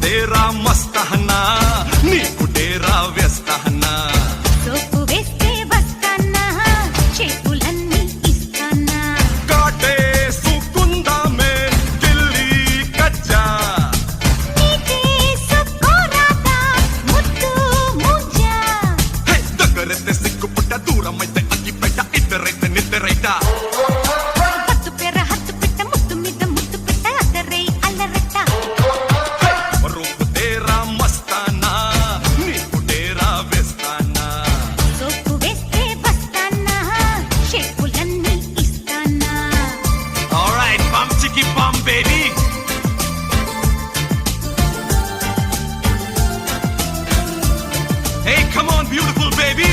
తేరా మస్తహనా నీకు డేరా వేస్తహనా సోపు వేస్తే వస్తానా చేతులన్నీ ఇస్తానా కాటే సుకుందామే గిల్లి కజ్జా నీకే సుకోరాదా ముద్దు ముంజా దగ్గరైతే సిగ్గుపుట్ట దూరమైతే అగ్గిపెట్ట ఇద్దరైతే నిద్రైట హత్తు పెర హత్తు పెట్ట ముద్దు మీద ముద్దు పెట్ట అదరై అల్లరట్ట రూపు తేరా మస్తానా నీకు డేరా వేస్తానా సోపు వేస్తే వస్తానా చేతులన్నీ ఇస్తానా Alright, bum chicky bum baby. Hey, come on, beautiful baby.